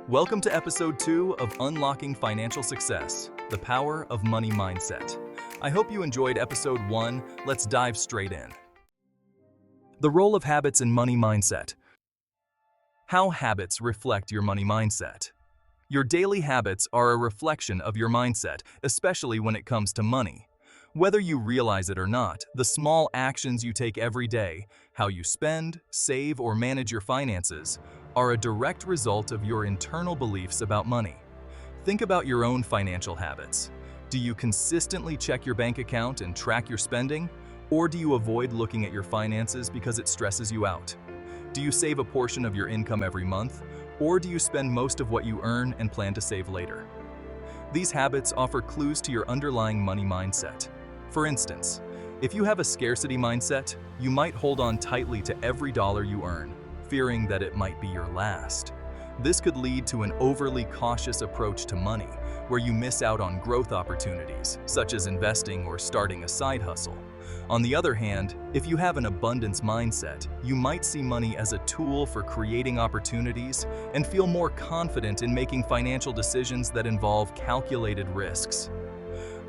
Welcome to episode 2 of Unlocking Financial Success, the Power of Money Mindset. I hope you enjoyed episode 1. Let's dive straight in. The role of habits in money mindset. How habits reflect your money mindset. Your daily habits are a reflection of your mindset, especially when it comes to money. Whether you realize it or not, the small actions you take every day, how you spend, save, or manage your finances, are a direct result of your internal beliefs about money. Think about your own financial habits. Do you consistently check your bank account and track your spending? Or do you avoid looking at your finances because it stresses you out? Do you save a portion of your income every month? Or do you spend most of what you earn and plan to save later? These habits offer clues to your underlying money mindset. For instance, if you have a scarcity mindset, you might hold on tightly to every dollar you earn, fearing that it might be your last. This could lead to an overly cautious approach to money, where you miss out on growth opportunities, such as investing or starting a side hustle. On the other hand, if you have an abundance mindset, you might see money as a tool for creating opportunities and feel more confident in making financial decisions that involve calculated risks.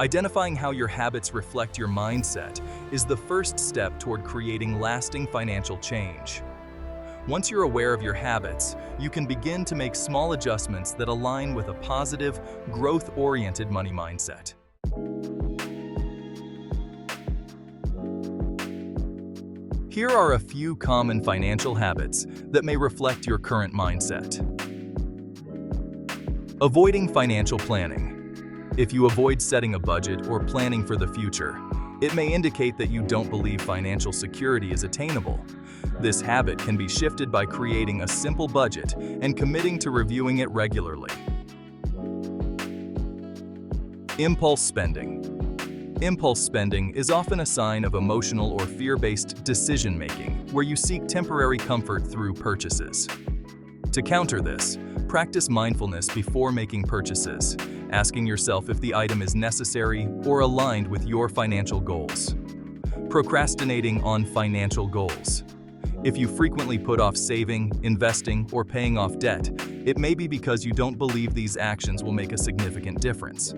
Identifying how your habits reflect your mindset is the first step toward creating lasting financial change. Once you're aware of your habits, you can begin to make small adjustments that align with a positive, growth-oriented money mindset. Here are a few common financial habits that may reflect your current mindset. Avoiding financial planning. If you avoid setting a budget or planning for the future, it may indicate that you don't believe financial security is attainable. This habit can be shifted by creating a simple budget and committing to reviewing it regularly. Impulse spending. Impulse spending is often a sign of emotional or fear-based decision-making, where you seek temporary comfort through purchases. To counter this, practice mindfulness before making purchases, asking yourself if the item is necessary or aligned with your financial goals. Procrastinating on financial goals. If you frequently put off saving, investing, or paying off debt, it may be because you don't believe these actions will make a significant difference.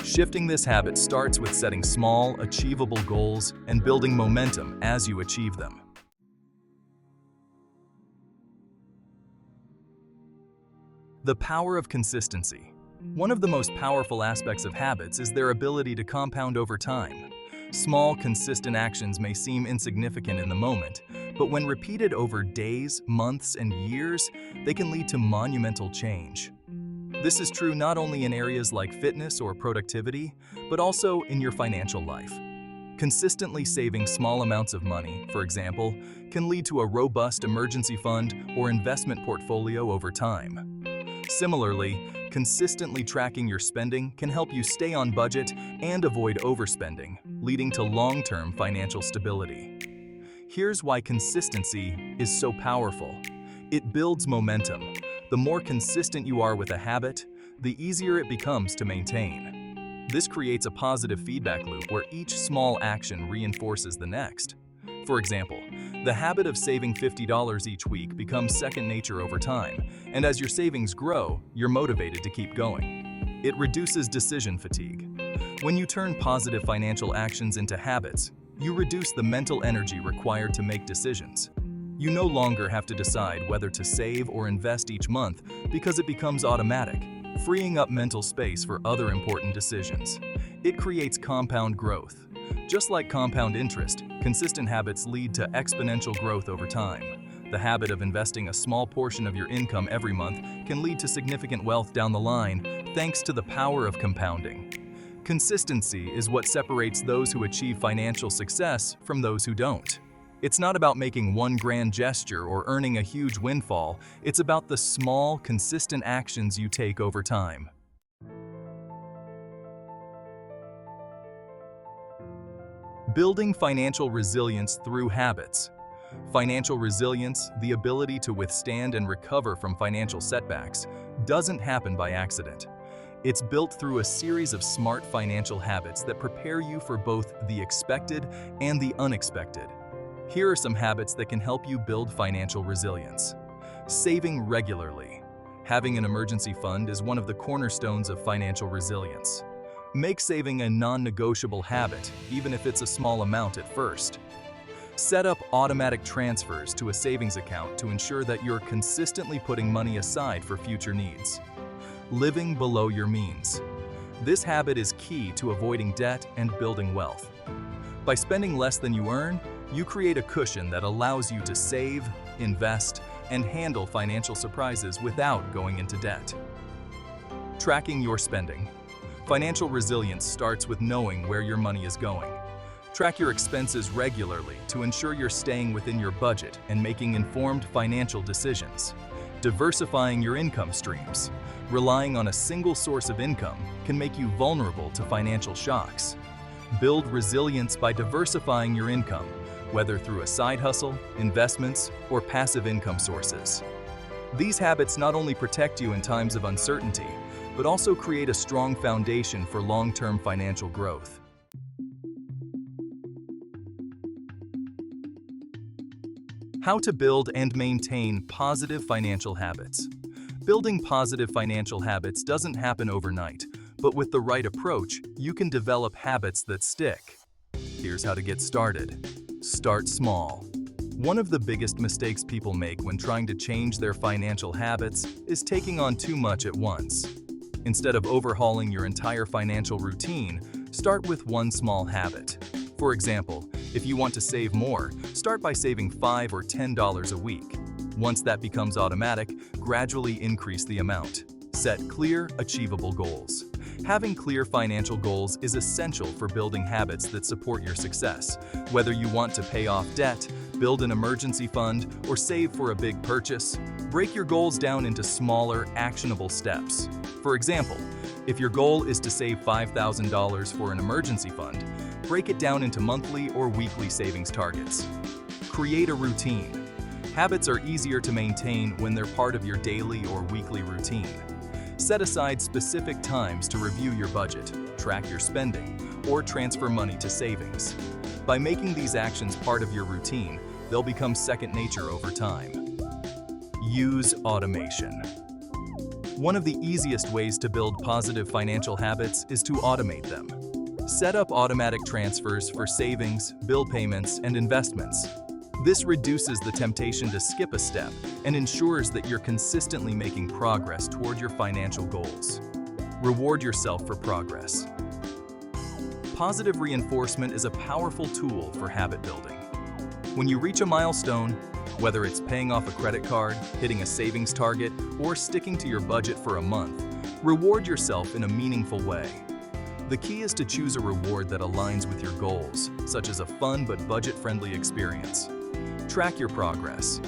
Shifting this habit starts with setting small, achievable goals and building momentum as you achieve them. The power of consistency. One of the most powerful aspects of habits is their ability to compound over time. Small, consistent actions may seem insignificant in the moment, but when repeated over days, months, and years, they can lead to monumental change. This is true not only in areas like fitness or productivity, but also in your financial life. Consistently saving small amounts of money, for example, can lead to a robust emergency fund or investment portfolio over time. Similarly, consistently tracking your spending can help you stay on budget and avoid overspending, leading to long-term financial stability. Here's why consistency is so powerful. It builds momentum. The more consistent you are with a habit, the easier it becomes to maintain. This creates a positive feedback loop where each small action reinforces the next. For example, the habit of saving $50 each week becomes second nature over time, and as your savings grow, you're motivated to keep going. It reduces decision fatigue. When you turn positive financial actions into habits, you reduce the mental energy required to make decisions. You no longer have to decide whether to save or invest each month because it becomes automatic, freeing up mental space for other important decisions. It creates compound growth. Just like compound interest, consistent habits lead to exponential growth over time. The habit of investing a small portion of your income every month can lead to significant wealth down the line, thanks to the power of compounding. Consistency is what separates those who achieve financial success from those who don't. It's not about making one grand gesture or earning a huge windfall. It's about the small, consistent actions you take over time. Building financial resilience through habits. Financial resilience, the ability to withstand and recover from financial setbacks, doesn't happen by accident. It's built through a series of smart financial habits that prepare you for both the expected and the unexpected. Here are some habits that can help you build financial resilience. Saving regularly. Having an emergency fund is one of the cornerstones of financial resilience. Make saving a non-negotiable habit, even if it's a small amount at first. Set up automatic transfers to a savings account to ensure that you're consistently putting money aside for future needs. Living below your means. This habit is key to avoiding debt and building wealth. By spending less than you earn, you create a cushion that allows you to save, invest, and handle financial surprises without going into debt. Tracking your spending. Financial resilience starts with knowing where your money is going. Track your expenses regularly to ensure you're staying within your budget and making informed financial decisions. Diversifying your income streams. Relying on a single source of income can make you vulnerable to financial shocks. Build resilience by diversifying your income, whether through a side hustle, investments, or passive income sources. These habits not only protect you in times of uncertainty, but also create a strong foundation for long-term financial growth. How to build and maintain positive financial habits. Building positive financial habits doesn't happen overnight, but with the right approach, you can develop habits that stick. Here's how to get started. Start small. One of the biggest mistakes people make when trying to change their financial habits is taking on too much at once. Instead of overhauling your entire financial routine, start with one small habit. For example, if you want to save more, start by saving $5 or $10 a week. Once that becomes automatic, gradually increase the amount. Set clear, achievable goals. Having clear financial goals is essential for building habits that support your success. Whether you want to pay off debt, build an emergency fund, or save for a big purchase, break your goals down into smaller, actionable steps. For example, if your goal is to save $5,000 for an emergency fund, break it down into monthly or weekly savings targets. Create a routine. Habits are easier to maintain when they're part of your daily or weekly routine. Set aside specific times to review your budget, track your spending, or transfer money to savings. By making these actions part of your routine, they'll become second nature over time. Use automation. One of the easiest ways to build positive financial habits is to automate them. Set up automatic transfers for savings, bill payments, and investments. This reduces the temptation to skip a step and ensures that you're consistently making progress toward your financial goals. Reward yourself for progress. Positive reinforcement is a powerful tool for habit building. When you reach a milestone, whether it's paying off a credit card, hitting a savings target, or sticking to your budget for a month, reward yourself in a meaningful way. The key is to choose a reward that aligns with your goals, such as a fun but budget-friendly experience. Track your progress.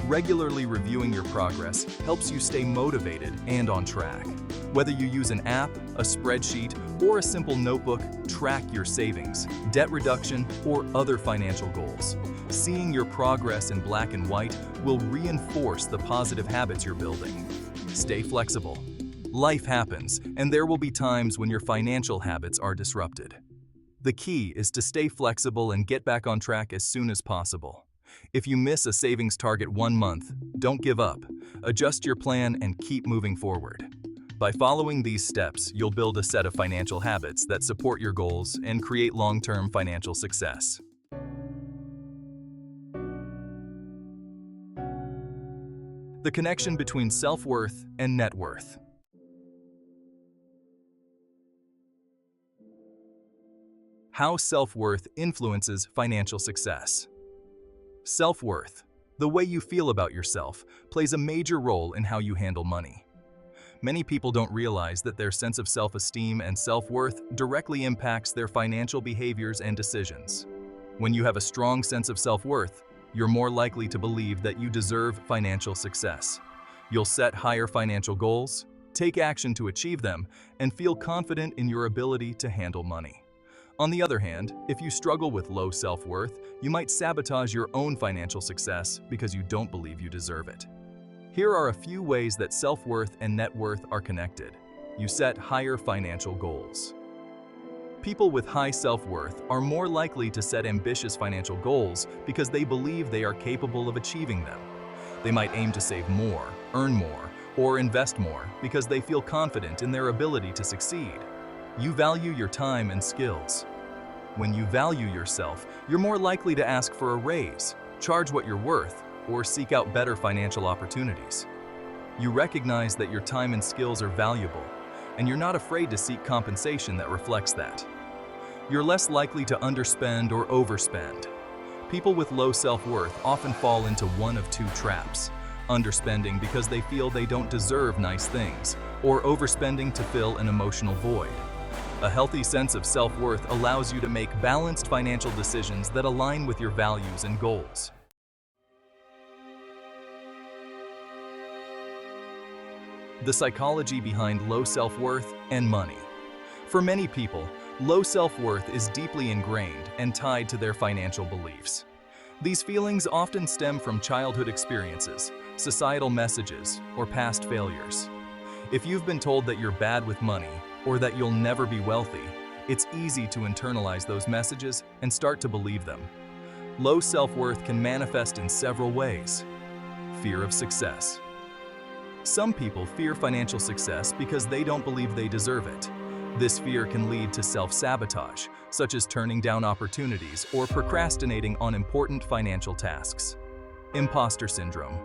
Regularly reviewing your progress helps you stay motivated and on track. Whether you use an app, a spreadsheet, or a simple notebook, track your savings, debt reduction, or other financial goals. Seeing your progress in black and white will reinforce the positive habits you're building. Stay flexible. Life happens, and there will be times when your financial habits are disrupted. The key is to stay flexible and get back on track as soon as possible. If you miss a savings target 1 month, don't give up. Adjust your plan and keep moving forward. By following these steps, you'll build a set of financial habits that support your goals and create long-term financial success. The connection between self-worth and net worth. How self-worth influences financial success. Self-worth, the way you feel about yourself, plays a major role in how you handle money. Many people don't realize that their sense of self-esteem and self-worth directly impacts their financial behaviors and decisions. When you have a strong sense of self-worth, you're more likely to believe that you deserve financial success. You'll set higher financial goals, take action to achieve them, and feel confident in your ability to handle money. On the other hand, if you struggle with low self-worth, you might sabotage your own financial success because you don't believe you deserve it. Here are a few ways that self-worth and net worth are connected. You set higher financial goals. People with high self-worth are more likely to set ambitious financial goals because they believe they are capable of achieving them. They might aim to save more, earn more, or invest more because they feel confident in their ability to succeed. You value your time and skills. When you value yourself, you're more likely to ask for a raise, charge what you're worth, or seek out better financial opportunities. You recognize that your time and skills are valuable, and you're not afraid to seek compensation that reflects that. You're less likely to underspend or overspend. People with low self-worth often fall into one of two traps: underspending because they feel they don't deserve nice things, or overspending to fill an emotional void. A healthy sense of self-worth allows you to make balanced financial decisions that align with your values and goals. The psychology behind low self-worth and money. For many people, low self-worth is deeply ingrained and tied to their financial beliefs. These feelings often stem from childhood experiences, societal messages, or past failures. If you've been told that you're bad with money or that you'll never be wealthy, it's easy to internalize those messages and start to believe them. Low self-worth can manifest in several ways. Fear of success. Some people fear financial success because they don't believe they deserve it. This fear can lead to self-sabotage, such as turning down opportunities or procrastinating on important financial tasks. Imposter syndrome.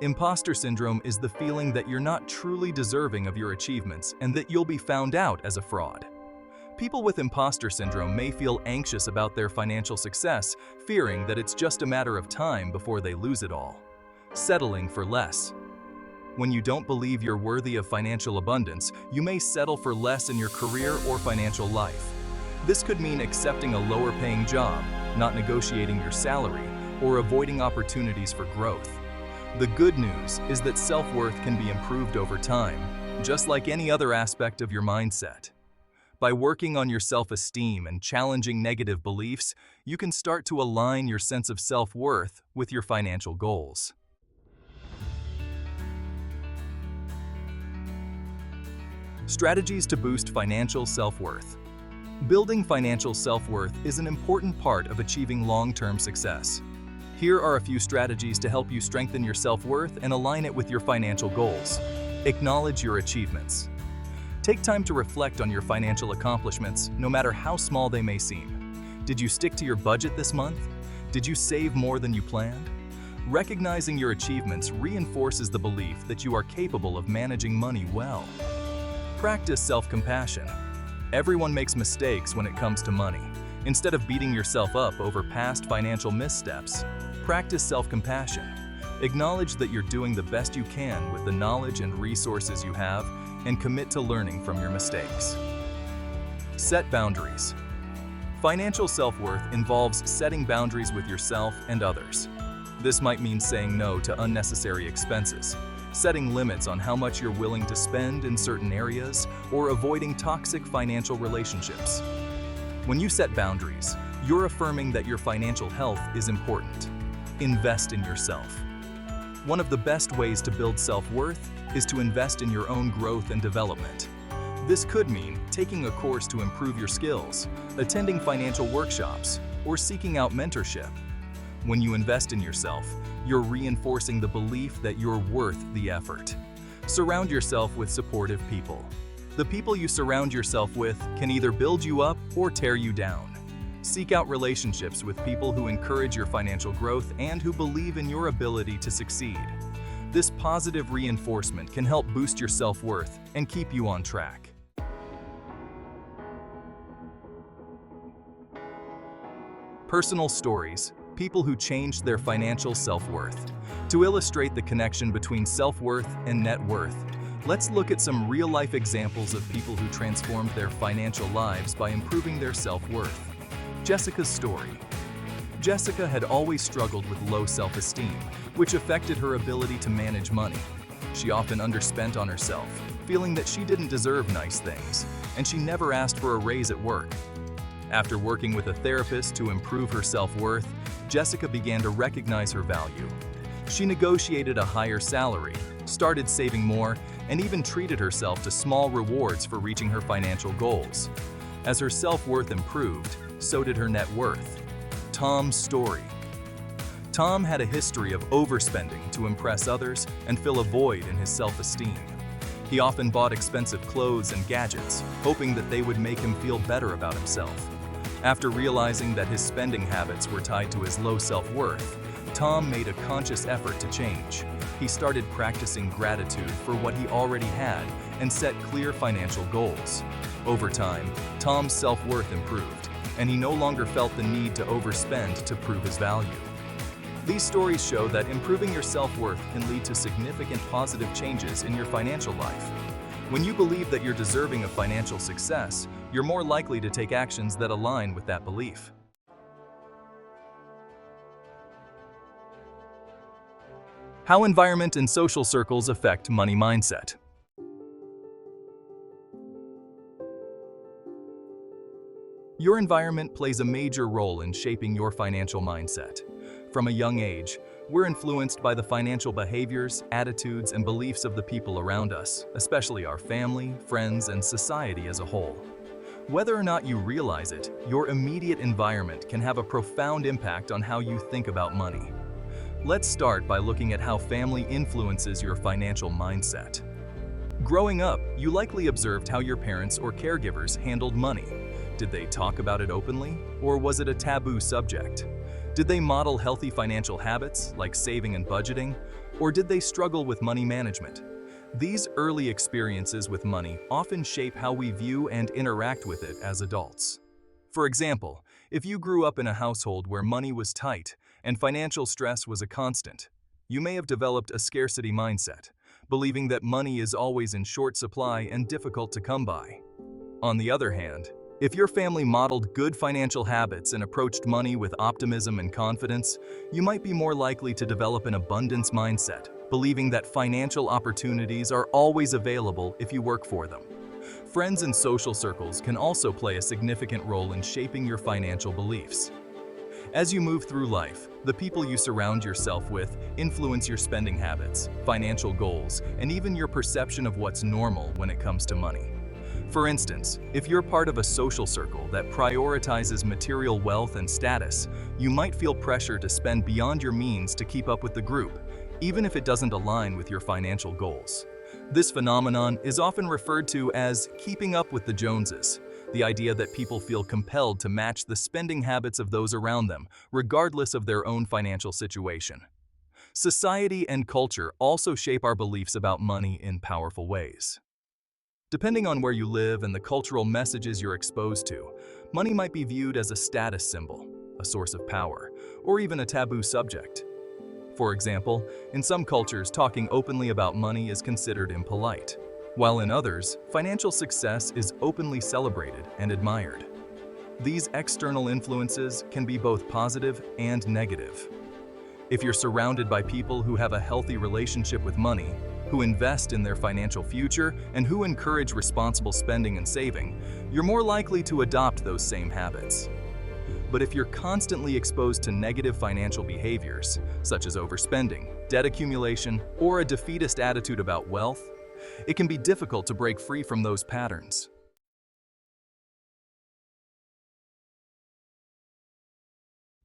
Imposter syndrome is the feeling that you're not truly deserving of your achievements and that you'll be found out as a fraud. People with imposter syndrome may feel anxious about their financial success, fearing that it's just a matter of time before they lose it all. Settling for less. When you don't believe you're worthy of financial abundance, you may settle for less in your career or financial life. This could mean accepting a lower-paying job, not negotiating your salary, or avoiding opportunities for growth. The good news is that self-worth can be improved over time, just like any other aspect of your mindset. By working on your self-esteem and challenging negative beliefs, you can start to align your sense of self-worth with your financial goals. Strategies to boost financial self-worth. Building financial self-worth is an important part of achieving long-term success. Here are a few strategies to help you strengthen your self-worth and align it with your financial goals. Acknowledge your achievements. Take time to reflect on your financial accomplishments, no matter how small they may seem. Did you stick to your budget this month? Did you save more than you planned? Recognizing your achievements reinforces the belief that you are capable of managing money well. Practice self-compassion. Everyone makes mistakes when it comes to money. Instead of beating yourself up over past financial missteps, practice self-compassion. Acknowledge that you're doing the best you can with the knowledge and resources you have, and commit to learning from your mistakes. Set boundaries. Financial self-worth involves setting boundaries with yourself and others. This might mean saying no to unnecessary expenses, setting limits on how much you're willing to spend in certain areas, or avoiding toxic financial relationships. When you set boundaries, you're affirming that your financial health is important. Invest in yourself. One of the best ways to build self-worth is to invest in your own growth and development. This could mean taking a course to improve your skills, attending financial workshops, or seeking out mentorship. When you invest in yourself, you're reinforcing the belief that you're worth the effort. Surround yourself with supportive people. The people you surround yourself with can either build you up or tear you down. Seek out relationships with people who encourage your financial growth and who believe in your ability to succeed. This positive reinforcement can help boost your self-worth and keep you on track. Personal stories. People who changed their financial self-worth. To illustrate the connection between self-worth and net worth, let's look at some real-life examples of people who transformed their financial lives by improving their self-worth. Jessica's story. Jessica had always struggled with low self-esteem, which affected her ability to manage money. She often underspent on herself, feeling that she didn't deserve nice things, and she never asked for a raise at work. After working with a therapist to improve her self-worth, Jessica began to recognize her value. She negotiated a higher salary, started saving more, and even treated herself to small rewards for reaching her financial goals. As her self-worth improved, so did her net worth. Tom's story. Tom had a history of overspending to impress others and fill a void in his self-esteem. He often bought expensive clothes and gadgets, hoping that they would make him feel better about himself. After realizing that his spending habits were tied to his low self-worth, Tom made a conscious effort to change. He started practicing gratitude for what he already had and set clear financial goals. Over time, Tom's self-worth improved, and he no longer felt the need to overspend to prove his value. These stories show that improving your self-worth can lead to significant positive changes in your financial life. When you believe that you're deserving of financial success, you're more likely to take actions that align with that belief. How environment and social circles affect money mindset. Your environment plays a major role in shaping your financial mindset. From a young age, we're influenced by the financial behaviors, attitudes, and beliefs of the people around us, especially our family, friends, and society as a whole. Whether or not you realize it, your immediate environment can have a profound impact on how you think about money. Let's start by looking at how family influences your financial mindset. Growing up, you likely observed how your parents or caregivers handled money. Did they talk about it openly, or was it a taboo subject? Did they model healthy financial habits like saving and budgeting, or did they struggle with money management? These early experiences with money often shape how we view and interact with it as adults. For example, if you grew up in a household where money was tight and financial stress was a constant, you may have developed a scarcity mindset, believing that money is always in short supply and difficult to come by. On the other hand, if your family modeled good financial habits and approached money with optimism and confidence, you might be more likely to develop an abundance mindset, believing that financial opportunities are always available if you work for them. Friends and social circles can also play a significant role in shaping your financial beliefs. As you move through life, the people you surround yourself with influence your spending habits, financial goals, and even your perception of what's normal when it comes to money. For instance, if you're part of a social circle that prioritizes material wealth and status, you might feel pressure to spend beyond your means to keep up with the group, even if it doesn't align with your financial goals. This phenomenon is often referred to as keeping up with the Joneses, the idea that people feel compelled to match the spending habits of those around them, regardless of their own financial situation. Society and culture also shape our beliefs about money in powerful ways. Depending on where you live and the cultural messages you're exposed to, money might be viewed as a status symbol, a source of power, or even a taboo subject. For example, in some cultures, talking openly about money is considered impolite, while in others, financial success is openly celebrated and admired. These external influences can be both positive and negative. If you're surrounded by people who have a healthy relationship with money, who invest in their financial future, and who encourage responsible spending and saving, you're more likely to adopt those same habits. But if you're constantly exposed to negative financial behaviors, such as overspending, debt accumulation, or a defeatist attitude about wealth, it can be difficult to break free from those patterns.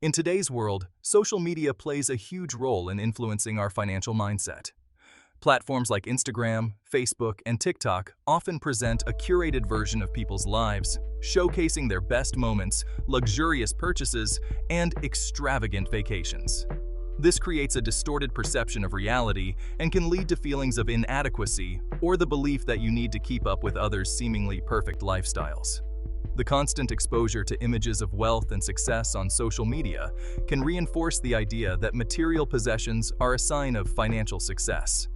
In today's world, social media plays a huge role in influencing our financial mindset. Platforms like Instagram, Facebook, and TikTok often present a curated version of people's lives, showcasing their best moments, luxurious purchases, and extravagant vacations. This creates a distorted perception of reality and can lead to feelings of inadequacy or the belief that you need to keep up with others' seemingly perfect lifestyles. The constant exposure to images of wealth and success on social media can reinforce the idea that material possessions are a sign of financial success.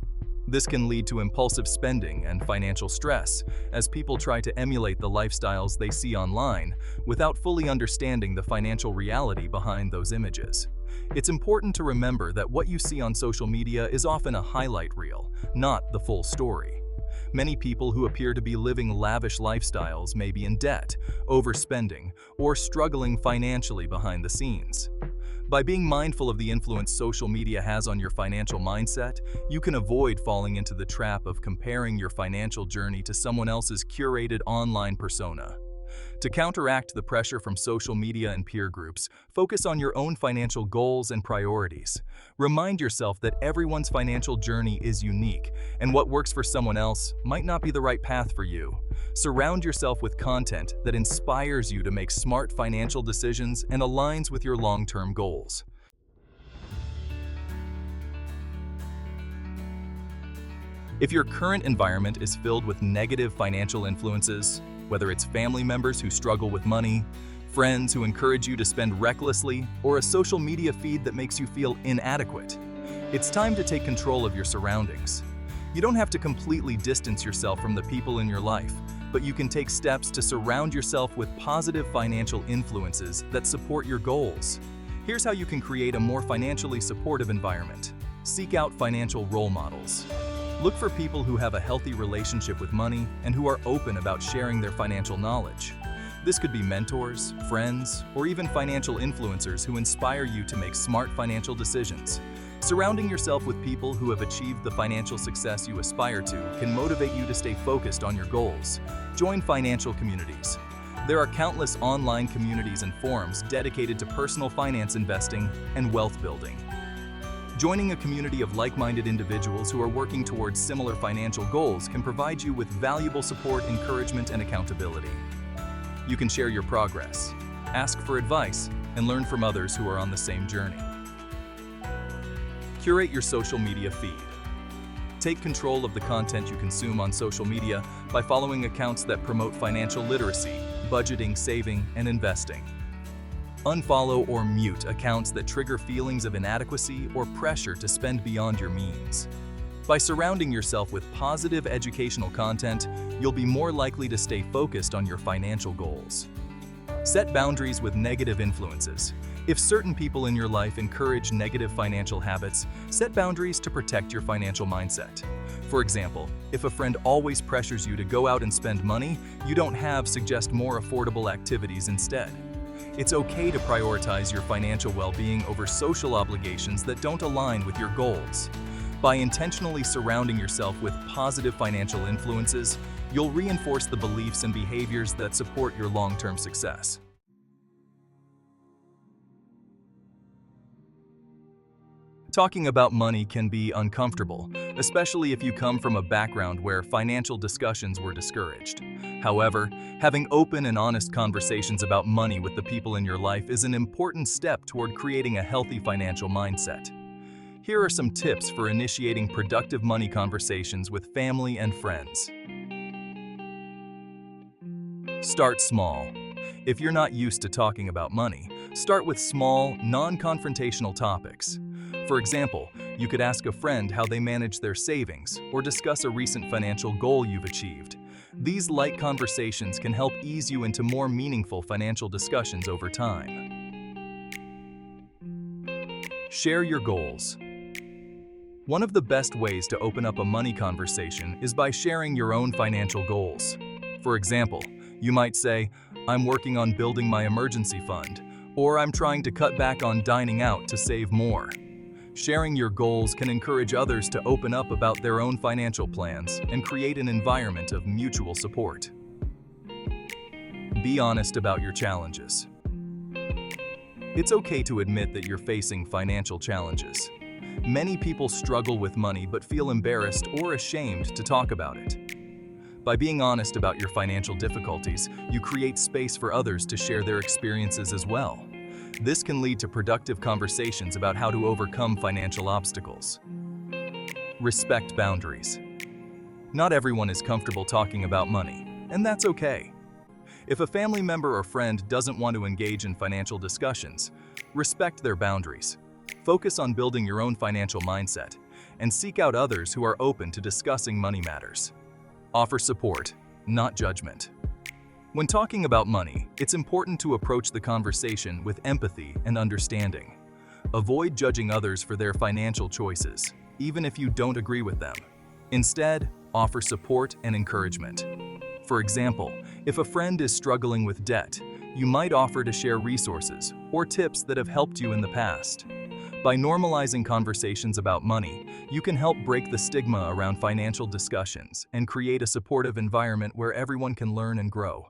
This can lead to impulsive spending and financial stress as people try to emulate the lifestyles they see online without fully understanding the financial reality behind those images. It's important to remember that what you see on social media is often a highlight reel, not the full story. Many people who appear to be living lavish lifestyles may be in debt, overspending, or struggling financially behind the scenes. By being mindful of the influence social media has on your financial mindset, you can avoid falling into the trap of comparing your financial journey to someone else's curated online persona. To counteract the pressure from social media and peer groups, focus on your own financial goals and priorities. Remind yourself that everyone's financial journey is unique, and what works for someone else might not be the right path for you. Surround yourself with content that inspires you to make smart financial decisions and aligns with your long-term goals. If your current environment is filled with negative financial influences, whether it's family members who struggle with money, friends who encourage you to spend recklessly, or a social media feed that makes you feel inadequate, it's time to take control of your surroundings. You don't have to completely distance yourself from the people in your life, but you can take steps to surround yourself with positive financial influences that support your goals. Here's how you can create a more financially supportive environment. Seek out financial role models. Look for people who have a healthy relationship with money and who are open about sharing their financial knowledge. This could be mentors, friends, or even financial influencers who inspire you to make smart financial decisions. Surrounding yourself with people who have achieved the financial success you aspire to can motivate you to stay focused on your goals. Join financial communities. There are countless online communities and forums dedicated to personal finance investing and wealth building. Joining a community of like-minded individuals who are working towards similar financial goals can provide you with valuable support, encouragement, and accountability. You can share your progress, ask for advice, and learn from others who are on the same journey. Curate your social media feed. Take control of the content you consume on social media by following accounts that promote financial literacy, budgeting, saving, and investing. Unfollow or mute accounts that trigger feelings of inadequacy or pressure to spend beyond your means. By surrounding yourself with positive educational content, you'll be more likely to stay focused on your financial goals. Set boundaries with negative influences. If certain people in your life encourage negative financial habits, set boundaries to protect your financial mindset. For example, if a friend always pressures you to go out and spend money you don't have, suggest more affordable activities instead. It's okay to prioritize your financial well-being over social obligations that don't align with your goals. By intentionally surrounding yourself with positive financial influences, you'll reinforce the beliefs and behaviors that support your long-term success. Talking about money can be uncomfortable, especially if you come from a background where financial discussions were discouraged. However, having open and honest conversations about money with the people in your life is an important step toward creating a healthy financial mindset. Here are some tips for initiating productive money conversations with family and friends. Start small. If you're not used to talking about money, start with small, non-confrontational topics. For example, you could ask a friend how they manage their savings or discuss a recent financial goal you've achieved. These light conversations can help ease you into more meaningful financial discussions over time. Share your goals. One of the best ways to open up a money conversation is by sharing your own financial goals. For example, you might say, "I'm working on building my emergency fund," or "I'm trying to cut back on dining out to save more." Sharing your goals can encourage others to open up about their own financial plans and create an environment of mutual support. Be honest about your challenges. It's okay to admit that you're facing financial challenges. Many people struggle with money but feel embarrassed or ashamed to talk about it. By being honest about your financial difficulties, you create space for others to share their experiences as well. This can lead to productive conversations about how to overcome financial obstacles. Respect boundaries. Not everyone is comfortable talking about money, and that's okay. If a family member or friend doesn't want to engage in financial discussions, respect their boundaries. Focus on building your own financial mindset, and seek out others who are open to discussing money matters. Offer support, not judgment. When talking about money, it's important to approach the conversation with empathy and understanding. Avoid judging others for their financial choices, even if you don't agree with them. Instead, offer support and encouragement. For example, if a friend is struggling with debt, you might offer to share resources or tips that have helped you in the past. By normalizing conversations about money, you can help break the stigma around financial discussions and create a supportive environment where everyone can learn and grow.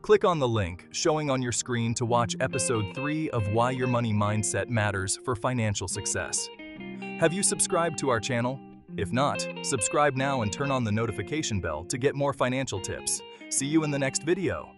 Click on the link showing on your screen to watch episode 3 of Why Your Money Mindset Matters for Financial Success. Have you subscribed to our channel? If not, subscribe now and turn on the notification bell to get more financial tips. See you in the next video.